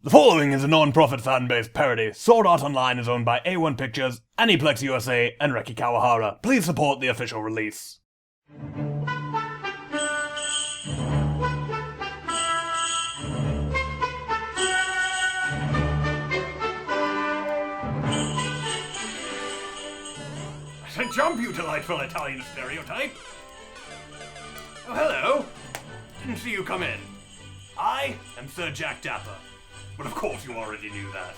The following is a non-profit fan-based parody. Sword Art Online is owned by A1 Pictures, Aniplex USA, and Reki Kawahara. Please support the official release. I said jump, you delightful Italian stereotype! Oh, hello! Didn't see you come in. I am Sir Jack Dapper. But of course you already knew that.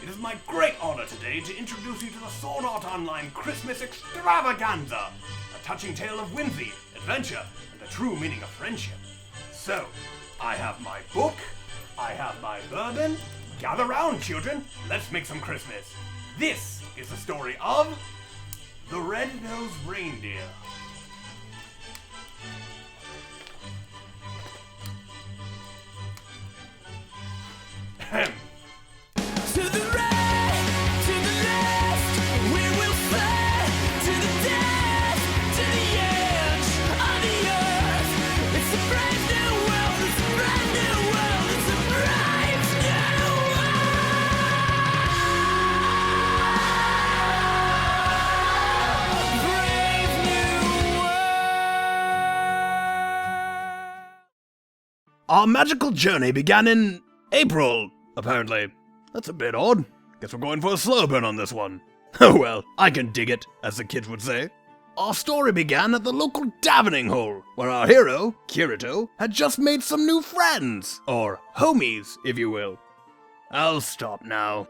It is my great honor today to introduce you to the Sword Art Online Christmas Extravaganza, a touching tale of whimsy, adventure, and the true meaning of friendship. So, I have my book, I have my bourbon. Gather round, children, let's make some Christmas. This is the story of the Red-Nosed Reindeer. Ahem. To the right, to the left, we will fly to the death, to the edge of the earth. It's a brave new world, it's a brand new world, it's a brave new world. Brave new world. Our magical journey began in April, apparently. That's a bit odd. Guess we're going for a slow burn on this one. Oh well, I can dig it, as the kids would say. Our story began at the local Davening Hole, where our hero, Kirito, had just made some new friends. Or homies, if you will. I'll stop now.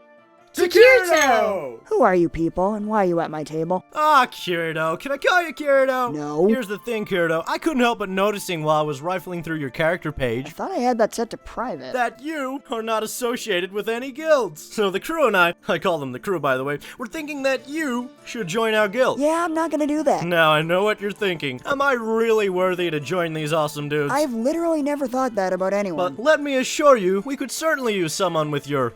Kirito! Who are you people, and why are you at my table? Ah, Kirito. Can I call you Kirito? No. Here's the thing, Kirito. I couldn't help but noticing while I was rifling through your character I page thought I had that set to private. that you are not associated with any guilds. So the crew and I call them the crew by the way, were thinking that you should join our guild. Yeah, I'm not gonna do that. Now I know what you're thinking. Am I really worthy to join these awesome dudes? I've literally never thought that about anyone. But let me assure you, we could certainly use someone with your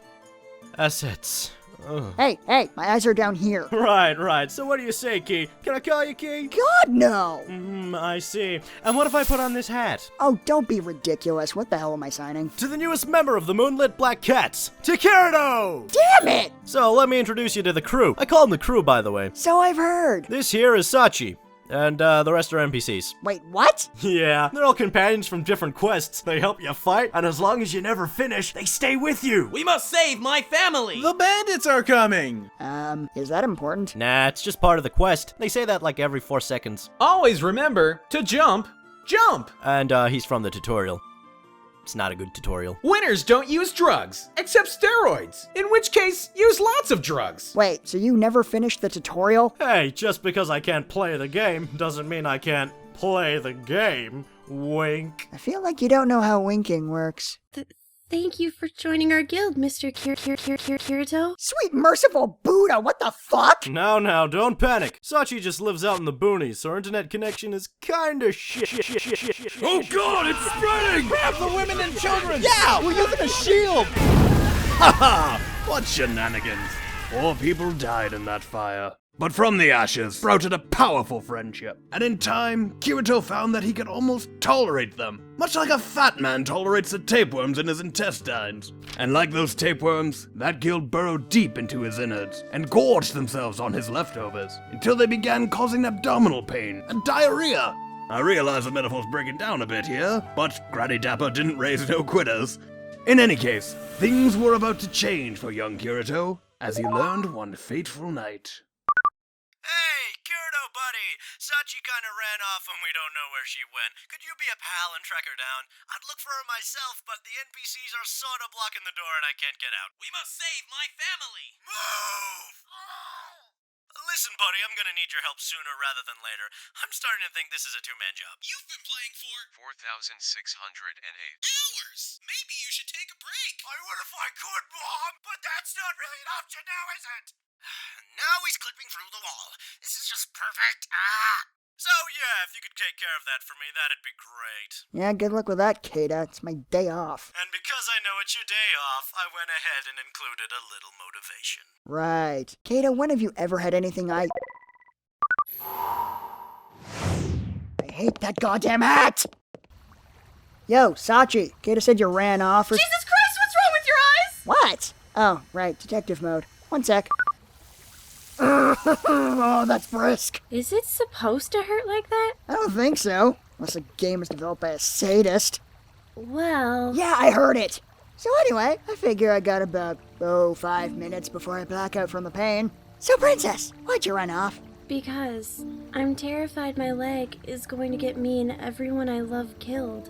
assets. Ugh. Hey, my eyes are down here. Right. So what do you say, Key? Can I call you Key? God, no! I see. And what if I put on this hat? Oh, don't be ridiculous. What the hell am I signing? To the newest member of the Moonlit Black Cats, to Kirito! Damn it! So let me introduce you to the crew. I call them the crew, by the way. So I've heard. This here is Sachi, and the rest are NPCs. Wait, what? Yeah, they're all companions from different quests. They help you fight, and as long as you never finish, they stay with you. We must save my family! The bandits are coming! Is that important? Nah, it's just part of the quest. They say that like every 4 seconds. Always remember to jump. And he's from the tutorial. It's not a good tutorial. Winners don't use drugs, except steroids, in which case, use lots of drugs. Wait, so you never finished the tutorial? Hey, just because I can't play the game doesn't mean I can't play the game. Wink. I feel like you don't know how winking works. Thank you for joining our guild, Mr. Kirito. Sweet merciful Buddha, what the fuck? Now, don't panic. Sachi just lives out in the boonies, so our internet connection is kinda shit. Oh god, it's spreading! Grab the women and children! Yeah, we're using a shield! Haha! What shenanigans! 4 people died in that fire. But from the ashes sprouted a powerful friendship. And in time, Kirito found that he could almost tolerate them. Much like a fat man tolerates the tapeworms in his intestines. And like those tapeworms, that guild burrowed deep into his innards and gorged themselves on his leftovers until they began causing abdominal pain and diarrhea. I realize the metaphor's breaking down a bit here, but Granny Dapper didn't raise no quitters. In any case, things were about to change for young Kirito as he learned one fateful night. Hey, Kirito buddy! Sachi kinda ran off and we don't know where she went. Could you be a pal and track her down? I'd look for her myself, but the NPCs are sorta blocking the door and I can't get out. We must save my family! Move! Listen, buddy, I'm gonna need your help sooner rather than later. I'm starting to think this is a two-man job. You've been playing for 4,608 hours! Maybe you should take a break! I would if I could, Mom, but that's not really an option now, is it? Now he's clipping through the wall. This is just perfect. So yeah, if you could take care of that for me, that'd be great. Yeah, good luck with that, Kata. It's my day off. And because I know it's your day off, I went ahead and included a little motivation. Right. Kata, when have you ever had anything I hate that goddamn hat! Yo, Sachi, Kata said you ran off or... Jesus Christ, what's wrong with your eyes? Oh, right, detective mode. One sec. Oh, that's brisk. Is it supposed to hurt like that? I don't think so. Unless the game was developed by a sadist. Well, Yeah, I heard it. So anyway, I figure I got about, 5 minutes before I black out from the pain. So, Princess, why'd you run off? because I'm terrified my leg is going to get me and everyone I love killed.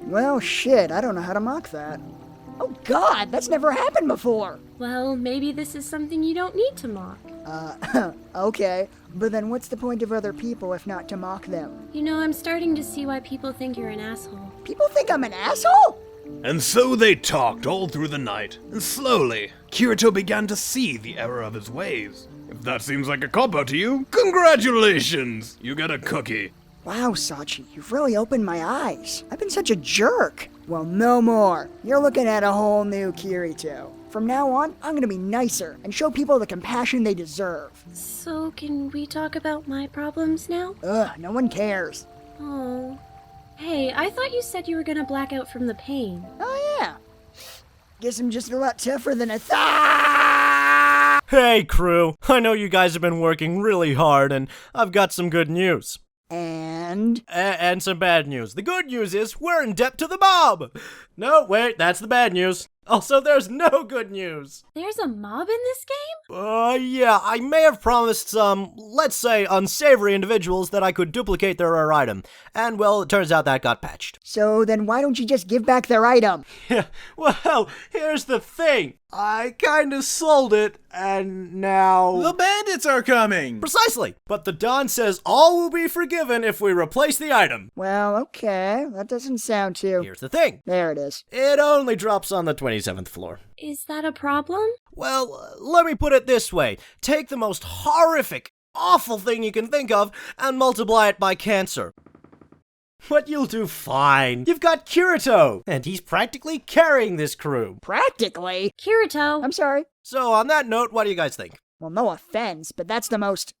Well, shit, I don't know how to mock that. Oh God, that's never happened before. Well, maybe this is something you don't need to mock. Okay, but then what's the point of other people if not to mock them? You know, I'm starting to see why people think you're an asshole. People think I'm an asshole? And so they talked all through the night, and slowly, Kirito began to see the error of his ways. If that seems like a cop-out to you, congratulations! You get a cookie. Wow, Sachi, you've really opened my eyes. I've been such a jerk. Well, no more. You're looking at a whole new Kirito. From now on, I'm gonna be nicer and show people the compassion they deserve. So, can we talk about my problems now? Ugh, no one cares. Oh. Hey, I thought you said you were gonna black out from the pain. Oh yeah. Guess I'm just a lot tougher than I thought. Hey crew, I know you guys have been working really hard and I've got some good news. And? And some bad news. The good news is we're in debt to the mob! No, wait, that's the bad news. Also, there's no good news. There's a mob in this game? Yeah, I may have promised some, let's say, unsavory individuals that I could duplicate their rare item. And, well, it turns out that got patched. So then why don't you just give back their item? Yeah, well, here's the thing. I kinda sold it, and now... The bandits are coming! Precisely! But the Don says all will be forgiven if we replace the item. Well, okay. That doesn't sound too... Here's the thing. There it is. It only drops on the 27th floor. Is that a problem? Well, let me put it this way. Take the most horrific, awful thing you can think of and multiply it by cancer. But you'll do fine. You've got Kirito, and he's practically carrying this crew. Practically? Kirito! I'm sorry. So on that note, what do you guys think? Well, no offense, but that's the most...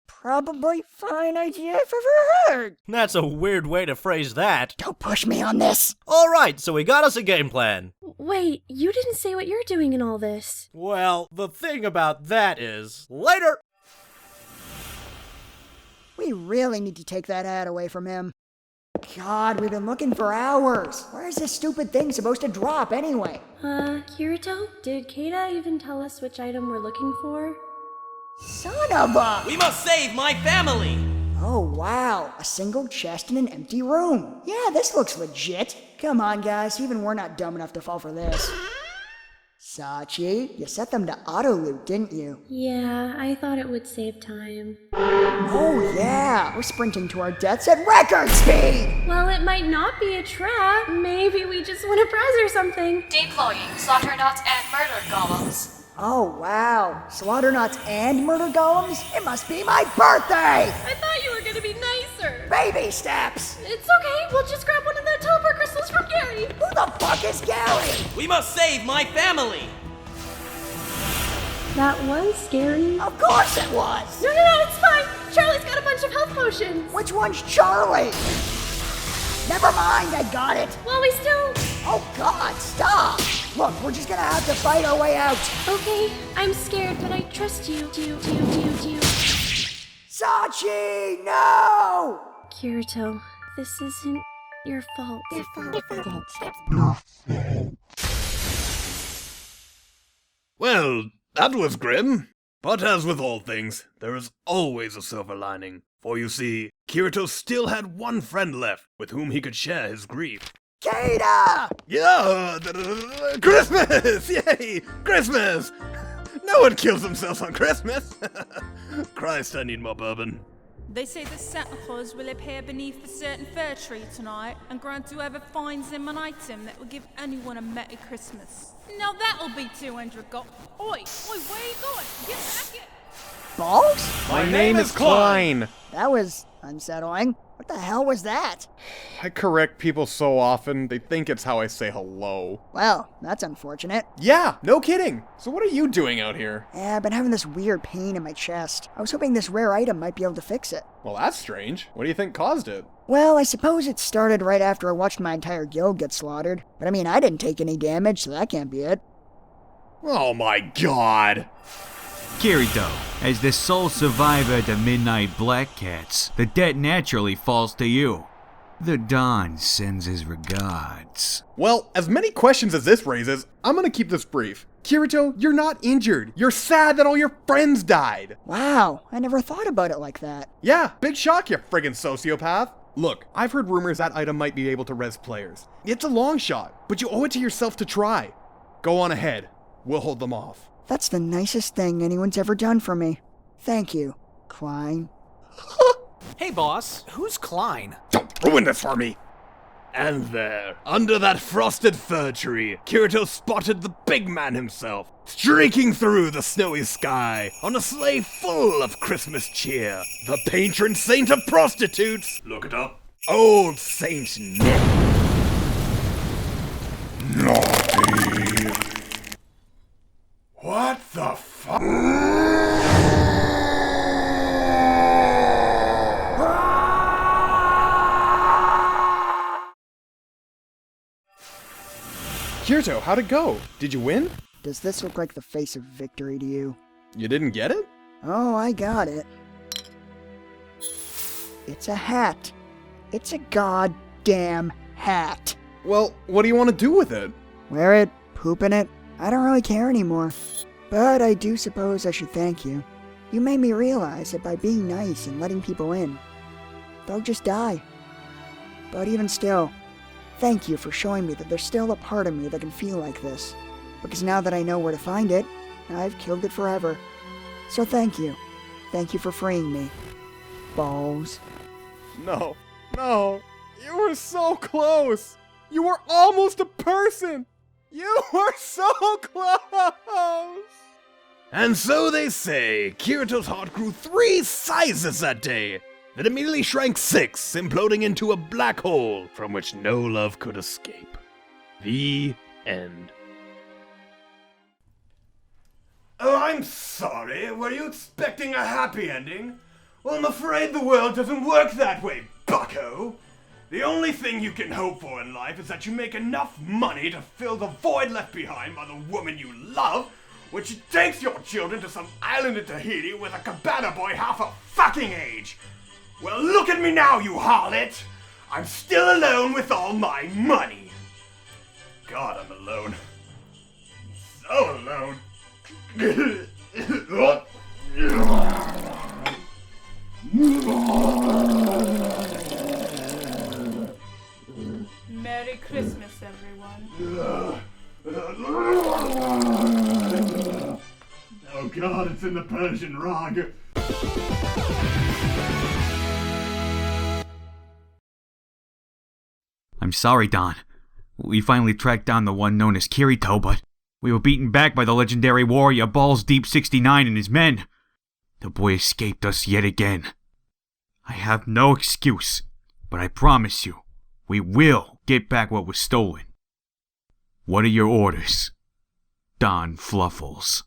probably fine idea I've ever heard. That's a weird way to phrase that. Don't push me on this. Alright, so we got us a game plan. Wait, you didn't say what you're doing in all this. Well, the thing about that is... Later! We really need to take that ad away from him. God, we've been looking for hours. Where is this stupid thing supposed to drop anyway? Kirito? Did Keita even tell us which item we're looking for? Son of a... We must save my family! Oh, wow. A single chest in an empty room. Yeah, this looks legit. Come on, guys. Even we're not dumb enough to fall for this. Sachi, you set them to auto-loot, didn't you? Yeah, I thought it would save time. Oh, yeah. We're sprinting to our deaths at record speed. Well, it might not be a trap. Maybe we just win a prize or something. Deploying Slaughternauts and Murder Golems. Oh, wow. Slaughternauts and murder golems? It must be my birthday! I thought you were gonna be nicer. Baby steps! It's okay, we'll just grab one of the teleport crystals from Gary. Who the fuck is Gary? We must save my family! That was scary. Of course it was! No, it's fine. Charlie's got a bunch of health potions. Which one's Charlie? Never mind, I got it. Well, we still... Oh God, stop! Look, we're just gonna have to fight our way out. Okay, I'm scared, but I trust you. Sachi, no! Kirito, this isn't your fault. Well, that was grim. But as with all things, there is always a silver lining. For you see, Kirito still had one friend left with whom he could share his grief. Keita! Yeah, Christmas! Yay! Christmas! No one kills themselves on Christmas! Christ, I need more bourbon. They say that Santa Claus will appear beneath a certain fir tree tonight and grant whoever finds him an item that will give anyone a Merry Christmas. Now that'll be 200 gold. Oi, where you going? Get back here! Balls? My name is Klein. That was unsettling. What the hell was that? I correct people so often, they think it's how I say hello. Well, that's unfortunate. Yeah, no kidding. So what are you doing out here? Yeah, I've been having this weird pain in my chest. I was hoping this rare item might be able to fix it. Well, that's strange. What do you think caused it? Well, I suppose it started right after I watched my entire guild get slaughtered. But I mean, I didn't take any damage, so that can't be it. Oh my god. Kirito, as the sole survivor of the Midnight Black Cats, the debt naturally falls to you. The Don sends his regards. Well, as many questions as this raises, I'm gonna keep this brief. Kirito, you're not injured. You're sad that all your friends died. Wow, I never thought about it like that. Yeah, big shock, you friggin' sociopath. Look, I've heard rumors that item might be able to res players. It's a long shot, but you owe it to yourself to try. Go on ahead. We'll hold them off. That's the nicest thing anyone's ever done for me. Thank you, Klein. Hey, boss, who's Klein? Don't ruin this for me! And there, under that frosted fir tree, Kirito spotted the big man himself, streaking through the snowy sky on a sleigh full of Christmas cheer. The patron saint of prostitutes! Look it up. Old Saint Nick. Naughty. What the fuck? Kirito, how'd it go? Did you win? Does this look like the face of victory to you? You didn't get it? Oh, I got it. It's a hat. It's a goddamn hat. Well, what do you want to do with it? Wear it, poop in it. I don't really care anymore. But I do suppose I should thank you. You made me realize that by being nice and letting people in, they'll just die. But even still, thank you for showing me that there's still a part of me that can feel like this. Because now that I know where to find it, I've killed it forever. So thank you. Thank you for freeing me. Balls. No. You were so close. You were almost a person. You were so close. And so they say, Kirito's heart grew 3 sizes that day. That immediately shrank 6, imploding into a black hole from which no love could escape. The end. Oh, I'm sorry. Were you expecting a happy ending? Well, I'm afraid the world doesn't work that way, bucko. The only thing you can hope for in life is that you make enough money to fill the void left behind by the woman you love, when she takes your children to some island in Tahiti with a cabana boy half her fucking age. Well, look at me now, you harlot! I'm still alone with all my money. God, I'm alone. So alone. Merry Christmas, everyone. Oh God, it's in the Persian rug. I'm sorry, Don. We finally tracked down the one known as Kirito, but we were beaten back by the legendary warrior Balls Deep 69 and his men. The boy escaped us yet again. I have no excuse, but I promise you, we will get back what was stolen. What are your orders, Don Fluffles?